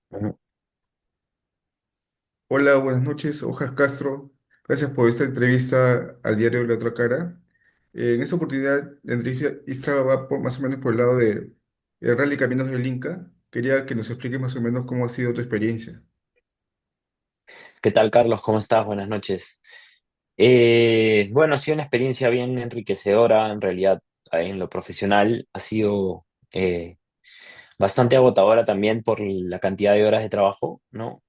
Ujú. Hola, buenas noches, Ojar Castro. Gracias por esta entrevista al diario La Otra Cara. En esta oportunidad, la entrevista va más o menos por el lado de el Rally Caminos del Inca. Quería que nos expliques más o menos cómo ha sido tu experiencia. ¿Qué tal, Carlos? ¿Cómo estás? Buenas noches. Bueno, ha sido una experiencia bien enriquecedora, en realidad, en lo profesional. Ha sido bastante agotadora también por la cantidad de horas de trabajo, ¿no?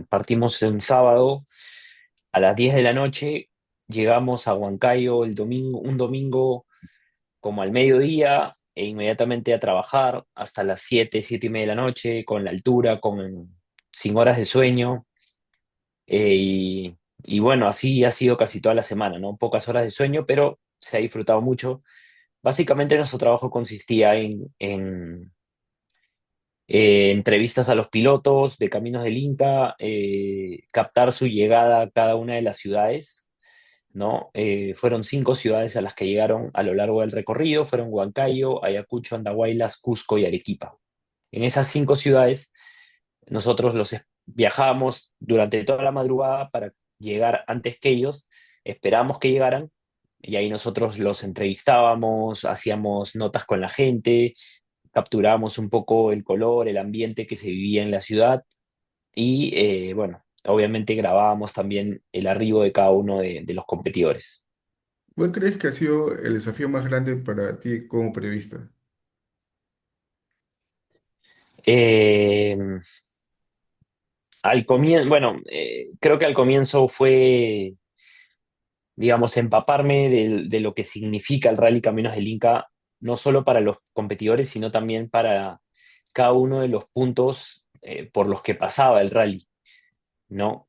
Partimos un sábado a las 10 de la noche, llegamos a Huancayo un domingo como al mediodía, e inmediatamente a trabajar hasta las 7, 7:30 de la noche, con la altura, sin horas de sueño. Y bueno, así ha sido casi toda la semana, ¿no? Pocas horas de sueño, pero se ha disfrutado mucho. Básicamente nuestro trabajo consistía en entrevistas a los pilotos de Caminos del Inca, captar su llegada a cada una de las ciudades, ¿no? Fueron 5 ciudades a las que llegaron a lo largo del recorrido, fueron Huancayo, Ayacucho, Andahuaylas, Cusco y Arequipa. En esas 5 ciudades nosotros viajábamos durante toda la madrugada para llegar antes que ellos, esperábamos que llegaran y ahí nosotros los entrevistábamos, hacíamos notas con la gente, capturábamos un poco el color, el ambiente que se vivía en la ciudad y bueno, obviamente grabábamos también el arribo de cada uno de los competidores. ¿Cuál crees que ha sido el desafío más grande para ti como periodista? Eh, bueno, creo que al comienzo fue, digamos, empaparme de lo que significa el Rally Caminos del Inca, no solo para los competidores, sino también para cada uno de los puntos por los que pasaba el rally, ¿no?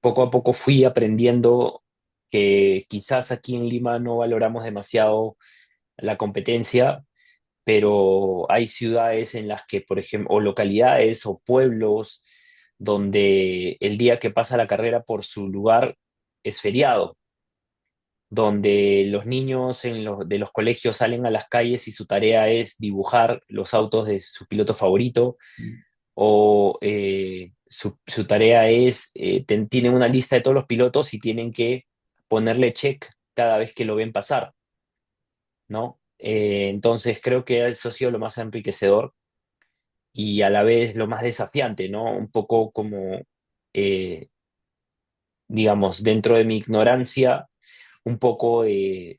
Poco a poco fui aprendiendo que quizás aquí en Lima no valoramos demasiado la competencia, pero hay ciudades en las que, por ejemplo, o localidades o pueblos donde el día que pasa la carrera por su lugar es feriado, donde los niños de los colegios salen a las calles y su tarea es dibujar los autos de su piloto favorito, o su tarea es, tienen una lista de todos los pilotos y tienen que ponerle check cada vez que lo ven pasar, ¿no? Entonces creo que eso ha sido lo más enriquecedor y a la vez lo más desafiante, ¿no? Un poco como, eh, digamos, dentro de mi ignorancia, un poco de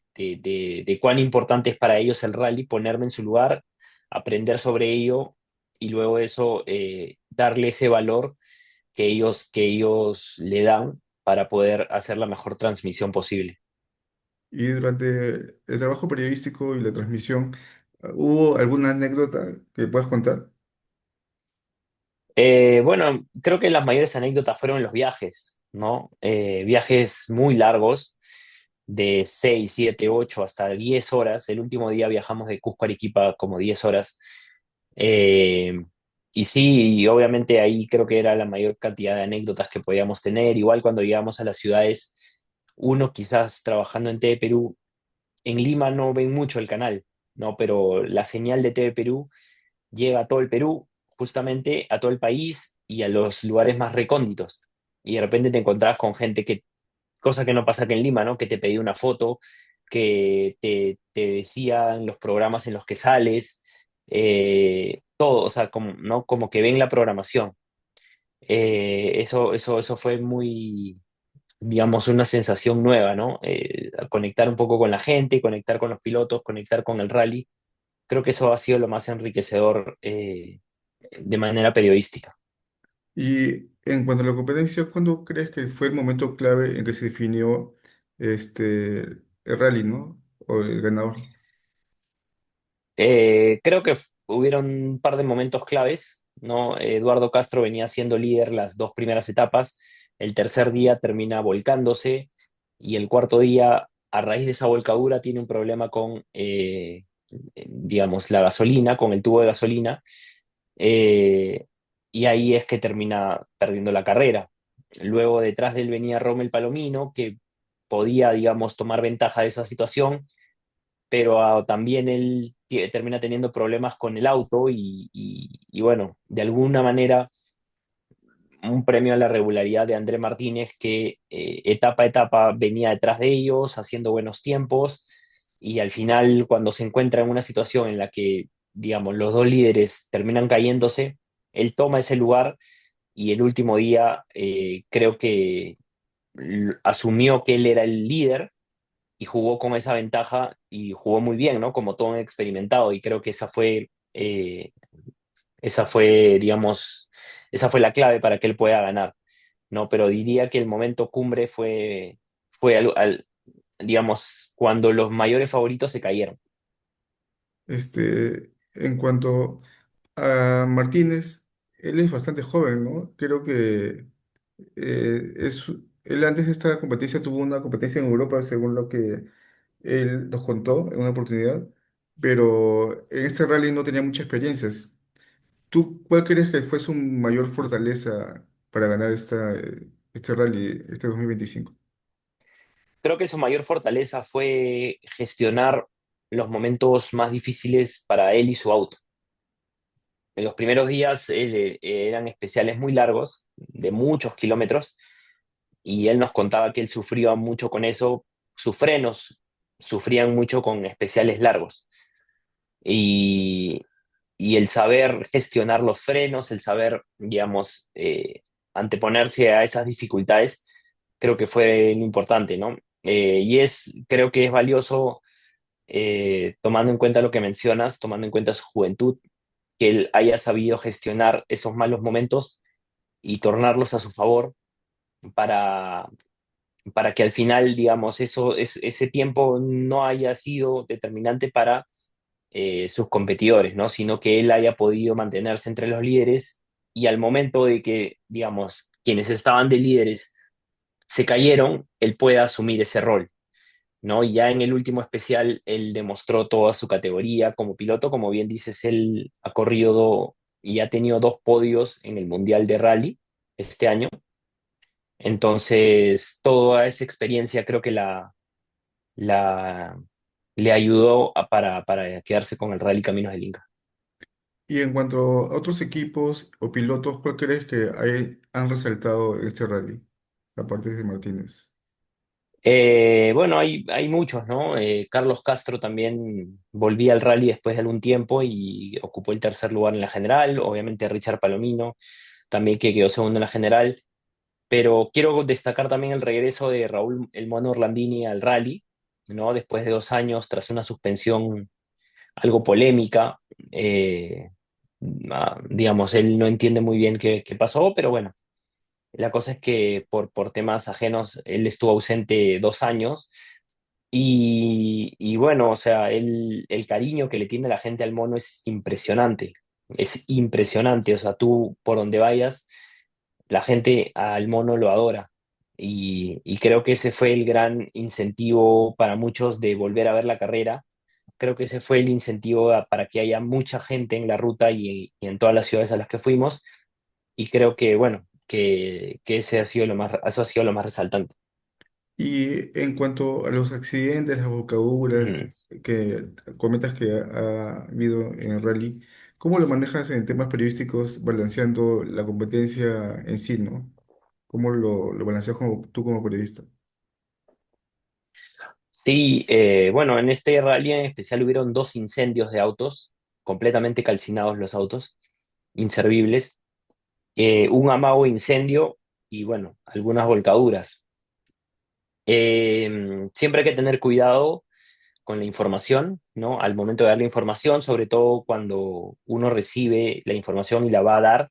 cuán importante es para ellos el rally, ponerme en su lugar, aprender sobre ello y luego de eso darle ese valor que ellos le dan para poder hacer la mejor transmisión posible. Y durante el trabajo periodístico y la transmisión, ¿hubo alguna anécdota que puedas contar? Bueno, creo que las mayores anécdotas fueron los viajes, ¿no? Viajes muy largos, de 6 7 8 hasta 10 horas. El último día viajamos de Cusco a Arequipa como 10 horas. Eh, y sí, y obviamente ahí creo que era la mayor cantidad de anécdotas que podíamos tener. Igual cuando llegamos a las ciudades, uno quizás trabajando en TV Perú, en Lima no ven mucho el canal, ¿no? Pero la señal de TV Perú llega a todo el Perú, justamente a todo el país y a los lugares más recónditos. Y de repente te encontrabas con gente cosa que no pasa aquí en Lima, ¿no? Que te pedía una foto, que te decía en los programas en los que sales, todo, o sea, como, ¿no? Como que ven la programación. Eso fue muy, digamos, una sensación nueva, ¿no? Conectar un poco con la gente, conectar con los pilotos, conectar con el rally. Creo que eso ha sido lo más enriquecedor de manera periodística. Y en cuanto a la competencia, ¿cuándo crees que fue el momento clave en que se definió el rally, ¿no? O el ganador. Creo que hubieron un par de momentos claves, ¿no? Eduardo Castro venía siendo líder las 2 primeras etapas, el tercer día termina volcándose y el cuarto día, a raíz de esa volcadura, tiene un problema con, digamos, la gasolina, con el tubo de gasolina, eh, y ahí es que termina perdiendo la carrera. Luego detrás de él venía Rommel Palomino, que podía, digamos, tomar ventaja de esa situación, pero también él termina teniendo problemas con el auto y bueno, de alguna manera un premio a la regularidad de André Martínez que etapa a etapa venía detrás de ellos, haciendo buenos tiempos y al final cuando se encuentra en una situación en la que, digamos, los dos líderes terminan cayéndose, él toma ese lugar y el último día creo que asumió que él era el líder y jugó con esa ventaja y jugó muy bien, ¿no? Como todo un experimentado y creo que esa fue, digamos, esa fue la clave para que él pueda ganar, ¿no? Pero diría que el momento cumbre fue digamos, cuando los mayores favoritos se cayeron. En cuanto a Martínez, él es bastante joven, ¿no? Creo que es, él antes de esta competencia tuvo una competencia en Europa, según lo que él nos contó en una oportunidad, pero en este rally no tenía muchas experiencias. ¿Tú cuál crees que fue su mayor fortaleza para ganar este rally, este 2025? Creo que su mayor fortaleza fue gestionar los momentos más difíciles para él y su auto. En los primeros días eran especiales muy largos, de muchos kilómetros, y él nos contaba que él sufría mucho con eso, sus frenos sufrían mucho con especiales largos. Y, y el saber gestionar los frenos, el saber, digamos, anteponerse a esas dificultades, creo que fue lo importante, ¿no? Creo que es valioso, tomando en cuenta lo que mencionas, tomando en cuenta su juventud, que él haya sabido gestionar esos malos momentos y tornarlos a su favor para, para que al final, digamos, ese tiempo no haya sido determinante para sus competidores, ¿no? Sino que él haya podido mantenerse entre los líderes y al momento de que, digamos, quienes estaban de líderes se cayeron, él pueda asumir ese rol, ¿no? Y ya en el último especial, él demostró toda su categoría como piloto, como bien dices, él ha corrido y ha tenido dos podios en el Mundial de Rally este año. Entonces, toda esa experiencia creo que la, le ayudó para quedarse con el Rally Caminos del Inca. Y en cuanto a otros equipos o pilotos, ¿cuál crees que han resaltado en este rally, aparte de Martínez? Bueno, hay muchos, ¿no? Carlos Castro también volvía al rally después de algún tiempo y ocupó el tercer lugar en la general. Obviamente Richard Palomino también que quedó segundo en la general. Pero quiero destacar también el regreso de Raúl El Mono Orlandini al rally, ¿no? Después de 2 años, tras una suspensión algo polémica. eh, digamos, él no entiende muy bien qué pasó, pero bueno, la cosa es que por temas ajenos él estuvo ausente 2 años y bueno, o sea, el cariño que le tiene la gente al mono es impresionante, o sea, tú por donde vayas, la gente al mono lo adora y creo que ese fue el gran incentivo para muchos de volver a ver la carrera. Creo que ese fue el incentivo para que haya mucha gente en la ruta y en todas las ciudades a las que fuimos y creo que, bueno, que ese ha sido eso ha sido lo más resaltante. Y en cuanto a los accidentes, las Mm. bocaduras que comentas que ha habido en el rally, ¿cómo lo manejas en temas periodísticos balanceando la competencia en sí, ¿no? ¿Cómo lo balanceas tú como periodista? Sí, bueno, en este rally en especial hubieron dos incendios de autos, completamente calcinados los autos, inservibles, un amago incendio y bueno, algunas volcaduras. Siempre hay que tener cuidado con la información, ¿no? Al momento de dar la información, sobre todo cuando uno recibe la información y la va a dar,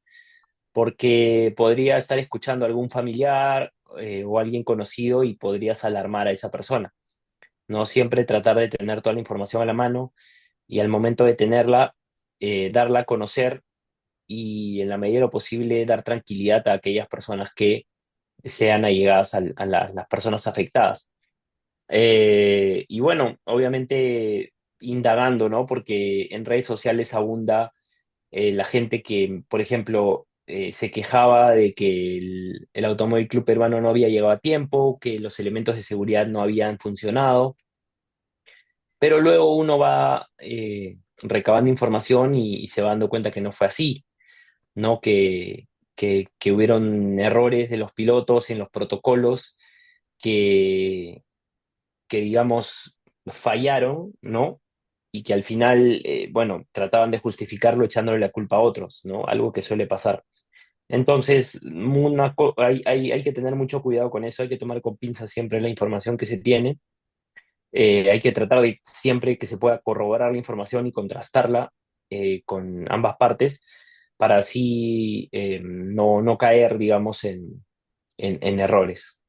porque podría estar escuchando a algún familiar o alguien conocido y podrías alarmar a esa persona. No siempre tratar de tener toda la información a la mano y al momento de tenerla, darla a conocer y en la medida de lo posible dar tranquilidad a aquellas personas que sean allegadas las personas afectadas. Y bueno, obviamente indagando, ¿no? Porque en redes sociales abunda la gente que, por ejemplo, se quejaba de que el Automóvil Club Peruano no había llegado a tiempo, que los elementos de seguridad no habían funcionado, pero luego uno va recabando información y se va dando cuenta que no fue así, ¿no? Que hubieron errores de los pilotos en los protocolos que, digamos, fallaron, ¿no? Y que al final, bueno, trataban de justificarlo echándole la culpa a otros, ¿no? Algo que suele pasar. Entonces, hay que tener mucho cuidado con eso, hay que tomar con pinzas siempre la información que se tiene, hay que tratar de siempre que se pueda corroborar la información y contrastarla con ambas partes para así no caer, digamos, en errores.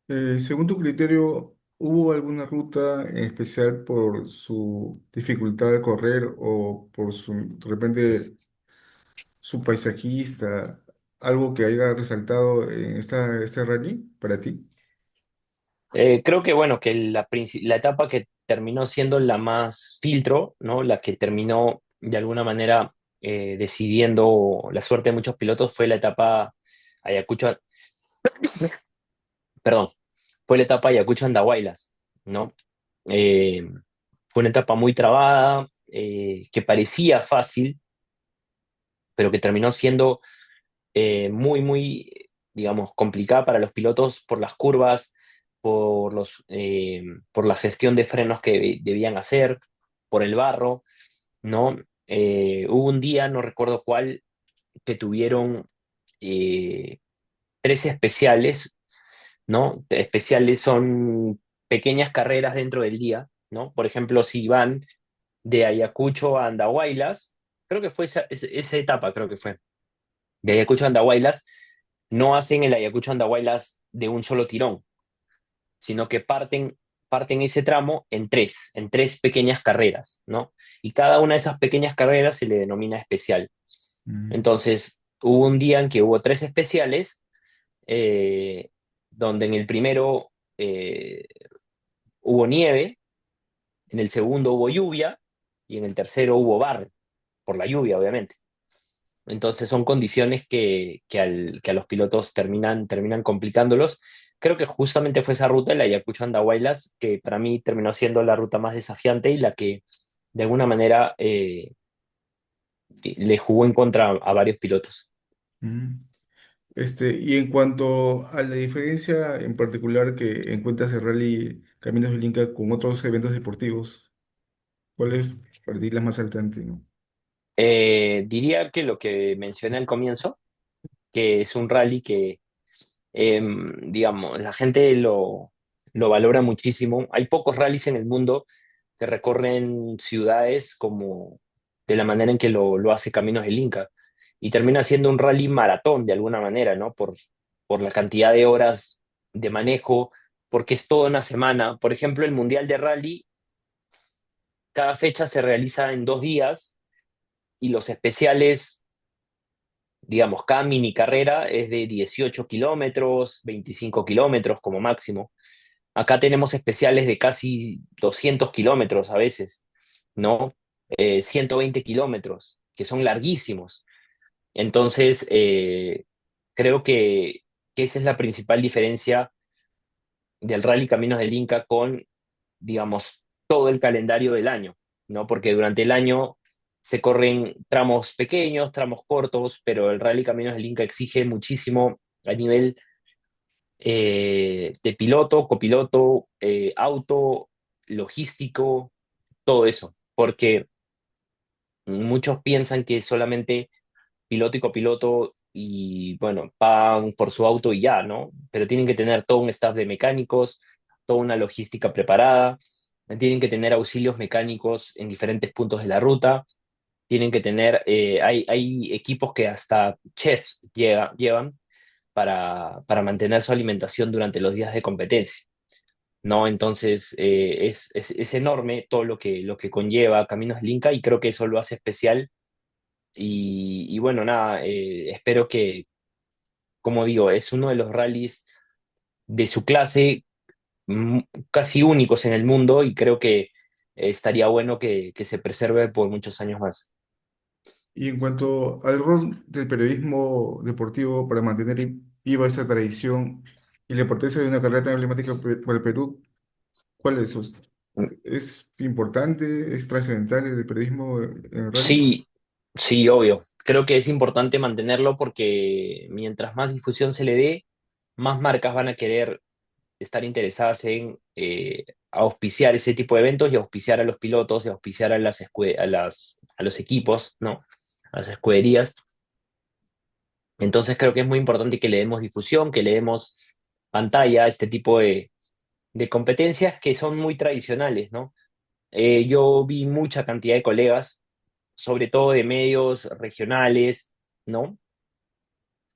Según tu criterio, ¿hubo alguna ruta en especial por su dificultad de correr o por su, de repente, su paisajista, algo que haya resaltado en este rally para ti? Creo que, bueno, que la etapa que terminó siendo la más filtro, ¿no? La que terminó de alguna manera decidiendo la suerte de muchos pilotos fue la etapa Ayacucho, perdón, fue la etapa Ayacucho-Andahuaylas, ¿no? Eh, Fue una etapa muy trabada, que parecía fácil, pero que terminó siendo muy, digamos, complicada para los pilotos por las curvas, por la gestión de frenos que debían hacer, por el barro, ¿no? Hubo un día, no recuerdo cuál, que tuvieron eh, tres especiales, ¿no? Especiales son pequeñas carreras dentro del día, ¿no? Por ejemplo, si van de Ayacucho a Andahuaylas, creo que fue esa etapa, creo que fue, de Ayacucho a Andahuaylas, no hacen el Ayacucho Andahuaylas de un solo tirón, sino que parten ese tramo en tres pequeñas carreras, ¿no? Y cada una de esas pequeñas carreras se le denomina especial. Mm. Entonces, hubo un día en que hubo tres especiales, eh, donde en el primero hubo nieve, en el segundo hubo lluvia y en el tercero hubo barro, por la lluvia, obviamente. Entonces son condiciones que a los pilotos terminan complicándolos. Creo que justamente fue esa ruta, la Ayacucho-Andahuaylas, que para mí terminó siendo la ruta más desafiante y la que de alguna manera le jugó en contra a varios pilotos. Mm. Y en cuanto a la diferencia en particular que encuentras el Rally Caminos del Inca con otros eventos deportivos, ¿cuál es para ti la más saltante, no? Diría que lo que mencioné al comienzo, que es un rally que, digamos, la gente lo valora muchísimo. Hay pocos rallies en el mundo que recorren ciudades como de la manera en que lo hace Caminos del Inca. Y termina siendo un rally maratón de alguna manera, ¿no? Por la cantidad de horas de manejo, porque es toda una semana. Por ejemplo, el Mundial de Rally, cada fecha se realiza en 2 días y los especiales, digamos, cada mini carrera es de 18 kilómetros, 25 kilómetros como máximo. Acá tenemos especiales de casi 200 kilómetros a veces, ¿no? 120 kilómetros, que son larguísimos. Entonces, creo que esa es la principal diferencia del Rally Caminos del Inca con, digamos, todo el calendario del año, ¿no? Porque durante el año se corren tramos pequeños, tramos cortos, pero el Rally Caminos del Inca exige muchísimo a nivel de piloto, copiloto, auto, logístico, todo eso, porque muchos piensan que solamente piloto y copiloto y bueno, pagan por su auto y ya, ¿no? Pero tienen que tener todo un staff de mecánicos, toda una logística preparada, tienen que tener auxilios mecánicos en diferentes puntos de la ruta, tienen que tener, hay equipos que hasta chefs llevan para mantener su alimentación durante los días de competencia. ¿No? Entonces, es enorme todo lo que conlleva Caminos del Inca y creo que eso lo hace especial. Y bueno, nada, espero que, como digo, es uno de los rallies de su clase mm, casi únicos en el mundo y creo que estaría bueno que se preserve por muchos años más. Y en cuanto al rol del periodismo deportivo para mantener viva esa tradición y la importancia de una carrera tan emblemática para el Perú, ¿cuál es eso? es importante, es trascendental el periodismo en el rally. Sí, sí, obvio. Creo que es importante mantenerlo porque mientras más difusión se le dé, más marcas van a querer estar interesadas en auspiciar ese tipo de eventos y auspiciar a los pilotos y auspiciar a a los equipos, ¿no? A las escuderías. Entonces creo que es muy importante que le demos difusión, que le demos pantalla a este tipo de competencias que son muy tradicionales, ¿no? Yo vi mucha cantidad de colegas, sobre todo de medios regionales, ¿no?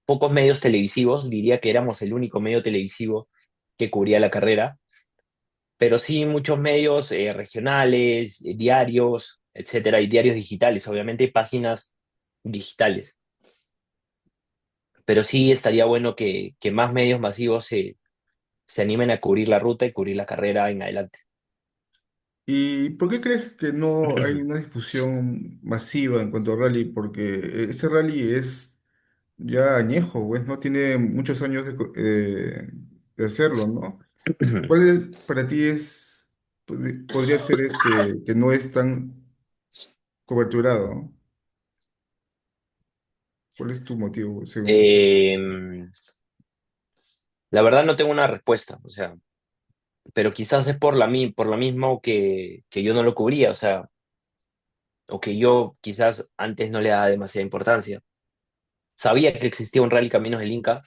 Pocos medios televisivos, diría que éramos el único medio televisivo que cubría la carrera, pero sí muchos medios regionales, diarios, etcétera, y diarios digitales, obviamente páginas digitales. Pero sí estaría bueno que más medios masivos se animen a cubrir la ruta y cubrir la carrera en adelante. ¿Y por qué crees que no hay una difusión masiva en cuanto a rally? Porque este rally es ya añejo, pues, ¿no? Tiene muchos años de hacerlo, ¿no? ¿Cuál es, para ti podría ser que no es tan coberturado, ¿no? ¿Cuál es tu motivo, según tu punto de vista? Eh, la verdad no tengo una respuesta, o sea, pero quizás es por lo mismo que yo no lo cubría, o sea, o que yo quizás antes no le daba demasiada importancia. Sabía que existía un Rally Caminos del Inca,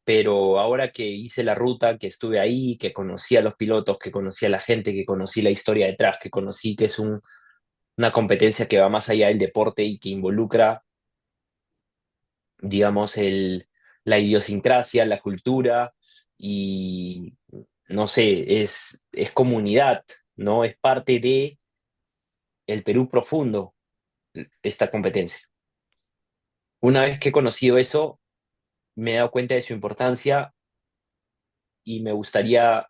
pero ahora que hice la ruta, que estuve ahí, que conocí a los pilotos, que conocí a la gente, que conocí la historia detrás, que conocí que es una competencia que va más allá del deporte y que involucra, digamos, la idiosincrasia, la cultura y, no sé, es comunidad, ¿no? Es parte de el Perú profundo, esta competencia. Una vez que he conocido eso, me he dado cuenta de su importancia y me gustaría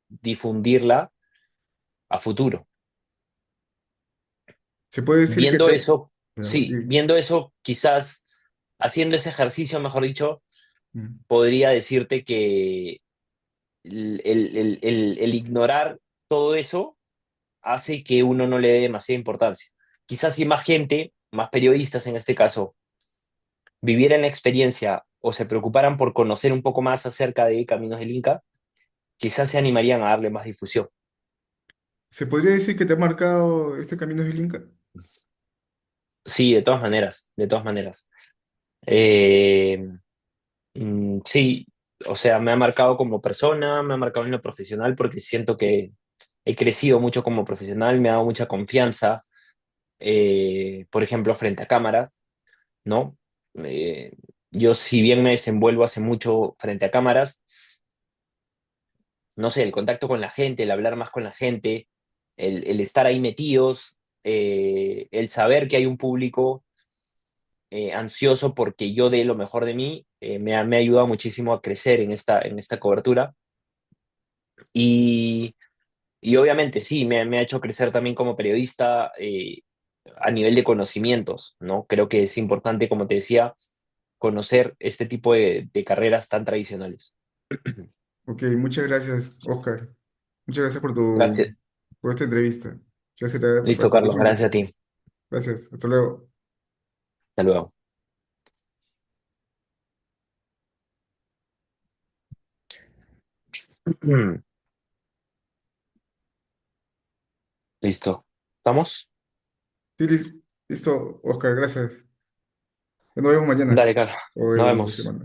difundirla a futuro. Se puede decir que Viendo eso, bueno, sí, viendo eso, quizás haciendo ese ejercicio, mejor dicho, mm. podría decirte que el ignorar todo eso hace que uno no le dé demasiada importancia. Quizás si más gente, más periodistas en este caso, vivieran la experiencia o se preocuparan por conocer un poco más acerca de Caminos del Inca, quizás se animarían a darle más difusión. ¿Se podría decir que te ha marcado este Camino del Inca? Sí, de todas maneras, de todas maneras. Eh, sí, o sea, me ha marcado como persona, me ha marcado en lo profesional porque siento que he crecido mucho como profesional, me ha dado mucha confianza, por ejemplo, frente a cámara, ¿no? Eh, yo, si bien me desenvuelvo hace mucho frente a cámaras, no sé, el contacto con la gente, el hablar más con la gente, el estar ahí metidos, el saber que hay un público ansioso porque yo dé lo mejor de mí, me ha ayudado muchísimo a crecer en esta cobertura. Y, y obviamente sí, me ha hecho crecer también como periodista a nivel de conocimientos, ¿no? Creo que es importante, como te decía, conocer este tipo de carreras tan tradicionales. Ok, muchas gracias, Oscar. Muchas gracias Gracias. por esta entrevista. Ya será para Listo, la Carlos, próxima. gracias a ti. Gracias, hasta luego. Hasta luego. Listo. ¿Estamos? Sí, listo, Oscar, gracias. Nos vemos mañana Dale, Carlos. o Nos en la vemos. semana.